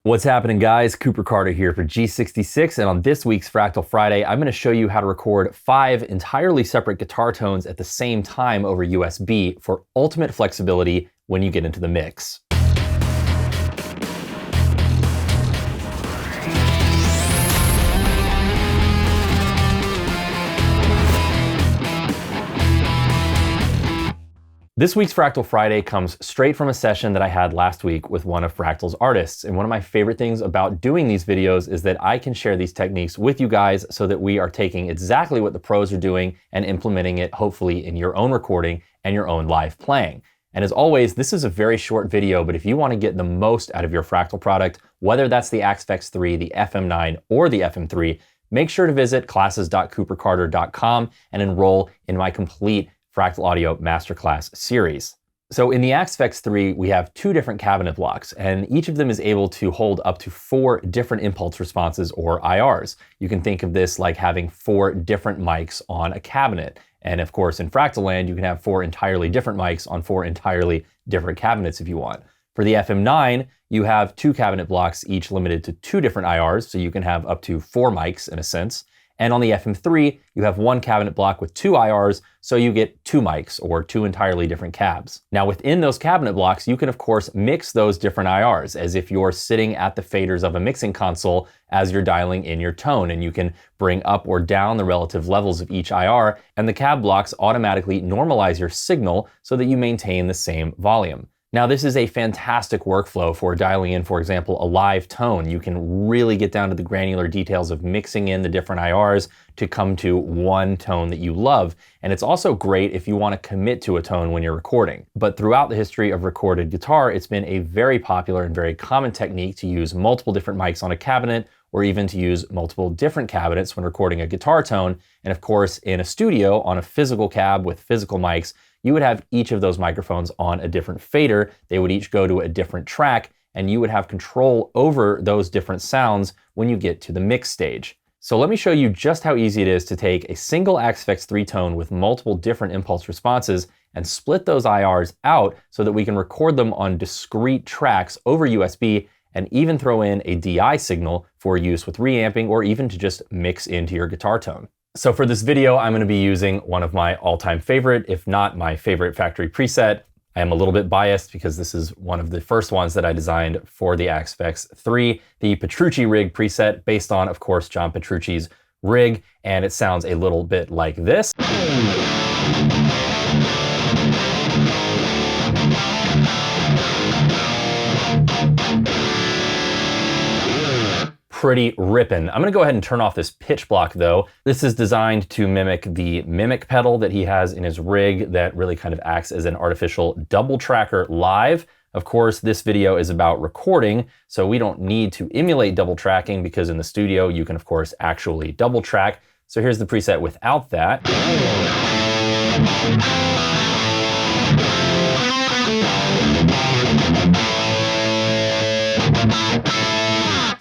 What's happening, guys? Cooper Carter here for G66, and on this week's Fractal Friday, I'm going to show you how to record 5 entirely separate guitar tones at the same time over USB for ultimate flexibility when you get into the mix. This week's Fractal Friday comes straight from a session that I had last week with one of Fractal's artists. And one of my favorite things about doing these videos is that I can share these techniques with you guys so that we are taking exactly what the pros are doing and implementing it hopefully in your own recording and your own live playing. And as always, this is a very short video, but if you want to get the most out of your Fractal product, whether that's the Axe 3, the FM9, or the FM3, make sure to visit classes.coopercarter.com and enroll in my complete Fractal Audio Masterclass series. So in the Axe 3, we have 2 different cabinet blocks, and each of them is able to hold up to 4 different impulse responses, or IRs. You can think of this like having 4 different mics on a cabinet. And of course, in Fractal land, you can have 4 entirely different mics on 4 entirely different cabinets if you want. For the FM9, you have 2 cabinet blocks, each limited to 2 different IRs, so you can have up to 4 mics in a sense. And on the FM3, you have 1 cabinet block with 2 IRs, so you get 2 mics, or 2 entirely different cabs. Now within those cabinet blocks, you can of course mix those different IRs as if you're sitting at the faders of a mixing console as you're dialing in your tone, and you can bring up or down the relative levels of each IR, and the cab blocks automatically normalize your signal so that you maintain the same volume. Now this is a fantastic workflow for dialing in, for example, a live tone. You can really get down to the granular details of mixing in the different IRs to come to one tone that you love. And it's also great if you want to commit to a tone when you're recording. But throughout the history of recorded guitar, it's been a very popular and very common technique to use multiple different mics on a cabinet, or even to use multiple different cabinets when recording a guitar tone. And of course, in a studio on a physical cab with physical mics, you would have each of those microphones on a different fader. They would each go to a different track, and you would have control over those different sounds when you get to the mix stage. So let me show you just how easy it is to take a single Axe 3 tone with multiple different impulse responses and split those IRs out so that we can record them on discrete tracks over USB, and even throw in a DI signal for use with reamping, or even to just mix into your guitar tone. So for this video, I'm going to be using one of my all-time favorite, if not my favorite factory preset. I am a little bit biased because this is one of the first ones that I designed for the Axe 3, the Petrucci rig preset, based on, of course, John Petrucci's rig, and it sounds a little bit like this. Pretty rippin'. I'm gonna go ahead and turn off this pitch block though. This is designed to mimic the mimic pedal that he has in his rig that really kind of acts as an artificial double tracker live. Of course, this video is about recording, so we don't need to emulate double tracking because in the studio you can of course actually double track. So here's the preset without that.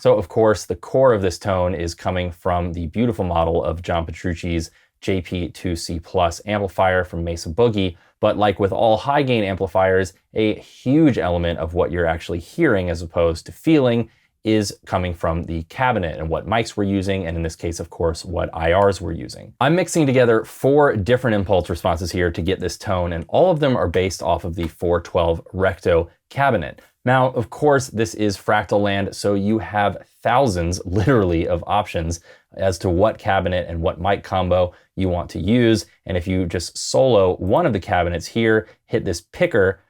So of course, the core of this tone is coming from the beautiful model of John Petrucci's JP2C Plus amplifier from Mesa Boogie. But like with all high gain amplifiers, a huge element of what you're actually hearing as opposed to feeling is coming from the cabinet and what mics we're using, and in this case, of course, what IRs we're using. I'm mixing together 4 different impulse responses here to get this tone, and all of them are based off of the 412 Recto cabinet. Now, of course, this is Fractal land, so you have thousands, literally, of options as to what cabinet and what mic combo you want to use. And if you just solo one of the cabinets here, hit this picker,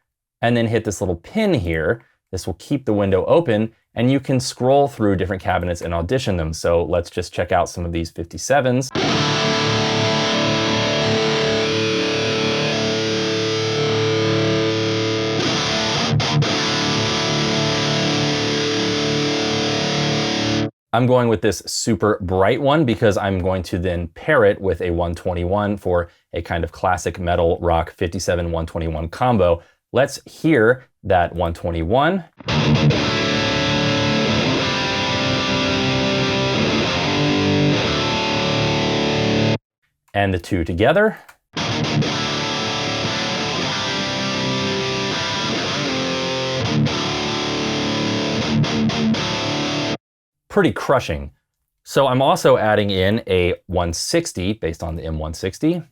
and then hit this little pin here, this will keep the window open, and you can scroll through different cabinets and audition them. So let's just check out some of these 57s. I'm going with this super bright one because I'm going to then pair it with a 121 for a kind of classic metal rock 57-121 combo. Let's hear that 121. And the 2 together. pretty crushing. So I'm also adding in a 160 based on the M160.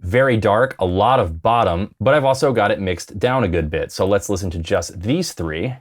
Very dark, a lot of bottom, but I've also got it mixed down a good bit. So let's listen to just these three.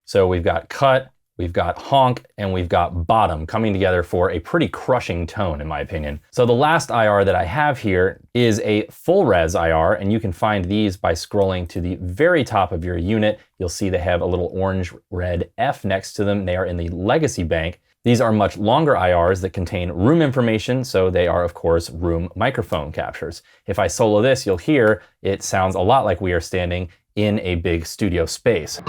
So we've got cut, we've got honk, and we've got bottom coming together for a pretty crushing tone, in my opinion. So the last IR that I have here is a full res IR, and you can find these by scrolling to the very top of your unit. You'll see they have a little orange-red F next to them. They are in the legacy bank. These are much longer IRs that contain room information, so they are, of course, room microphone captures. If I solo this, you'll hear it sounds a lot like we are standing in a big studio space.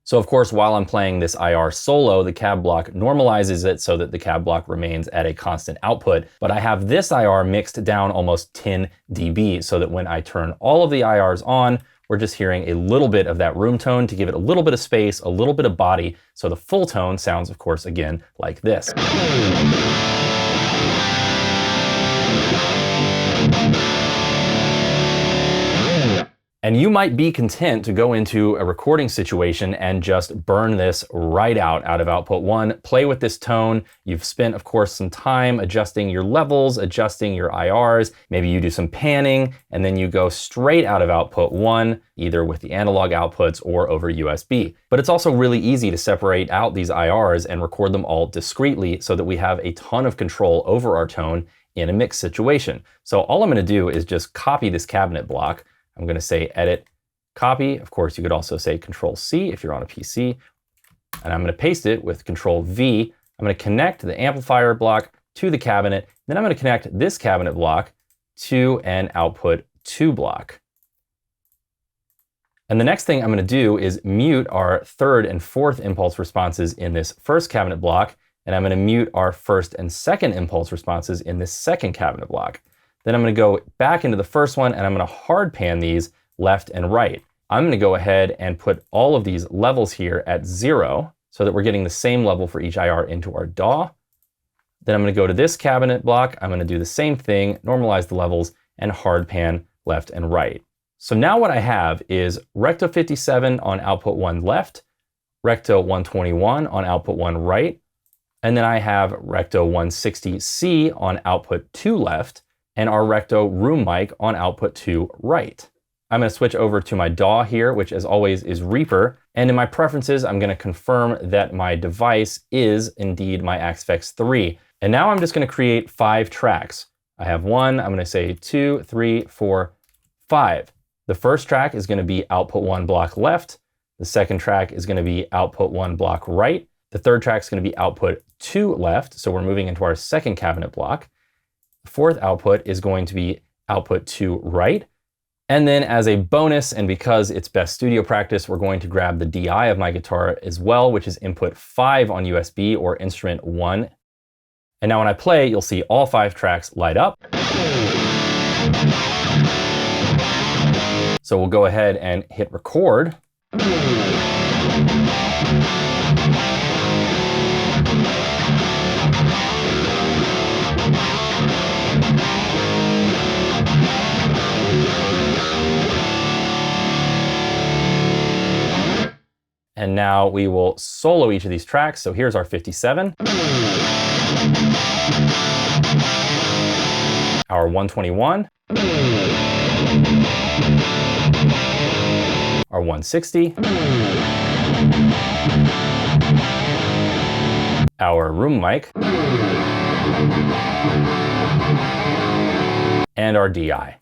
So of course, while I'm playing this IR solo, the cab block normalizes it so that the cab block remains at a constant output. But I have this IR mixed down almost 10 dB so that when I turn all of the IRs on, we're just hearing a little bit of that room tone to give it a little bit of space, a little bit of body. So the full tone sounds, of course, again, like this. And you might be content to go into a recording situation and just burn this right out of output one. Play with this tone. You've spent, of course, some time adjusting your levels, adjusting your IRs. Maybe you do some panning, and then you go straight out of output one, either with the analog outputs or over USB. But it's also really easy to separate out these IRs and record them all discretely so that we have a ton of control over our tone in a mix situation. So all I'm going to do is just copy this cabinet block. I'm going to say edit, copy. Of course, you could also say Control C if you're on a PC. And I'm going to paste it with Control V. I'm going to connect the amplifier block to the cabinet. Then I'm going to connect this cabinet block to an output 2 block. And the next thing I'm going to do is mute our third and fourth impulse responses in this first cabinet block. And I'm going to mute our first and second impulse responses in this second cabinet block. Then I'm going to go back into the first one and I'm going to hard pan these left and right. I'm going to go ahead and put all of these levels here at 0 so that we're getting the same level for each IR into our DAW. Then I'm going to go to this cabinet block. I'm going to do the same thing, normalize the levels, and hard pan left and right. So now what I have is Recto 57 on output 1 left, Recto 121 on output 1 right, and then I have Recto 160C on output 2 left, and our Recto room mic on output 2 right. I'm going to switch over to my DAW here, which as always is Reaper. And in my preferences, I'm going to confirm that my device is indeed my Axe 3. And now I'm just going to create 5 tracks. I have 1, I'm going to say 2, 3, 4, 5. The first track is going to be output 1 block left. The second track is going to be output 1 block right. The third track is going to be output 2 left. So we're moving into our second cabinet block. The fourth output is going to be output 2 right. And then as a bonus, and because it's best studio practice, we're going to grab the DI of my guitar as well, which is input 5 on USB or instrument 1. And now when I play, you'll see all 5 tracks light up. So we'll go ahead and hit record. And now we will solo each of these tracks. So here's our 57, our 121, our 160, our room mic, and our DI.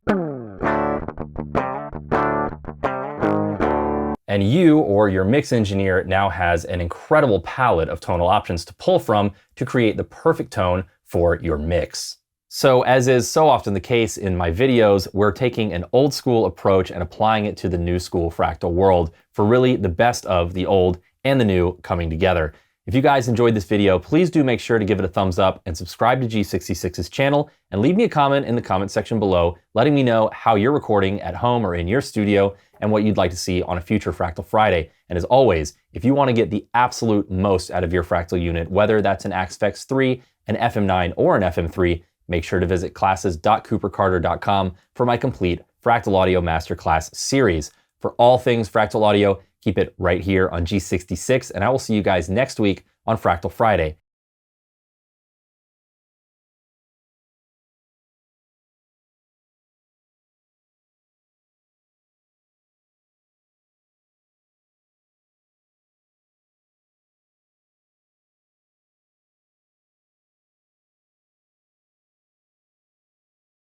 And you or your mix engineer now has an incredible palette of tonal options to pull from to create the perfect tone for your mix. So as is so often the case in my videos, we're taking an old school approach and applying it to the new school fractal world for really the best of the old and the new coming together. If you guys enjoyed this video, please do make sure to give it a thumbs up and subscribe to G66's channel, and leave me a comment in the comment section below letting me know how you're recording at home or in your studio and what you'd like to see on a future Fractal Friday. And as always, if you want to get the absolute most out of your fractal unit, whether that's an Axfex 3, an FM9, or an FM3, make sure to visit classes.coopercarter.com for my complete Fractal Audio Masterclass series. For all things Fractal Audio, keep it right here on G66, and I will see you guys next week on Fractal Friday.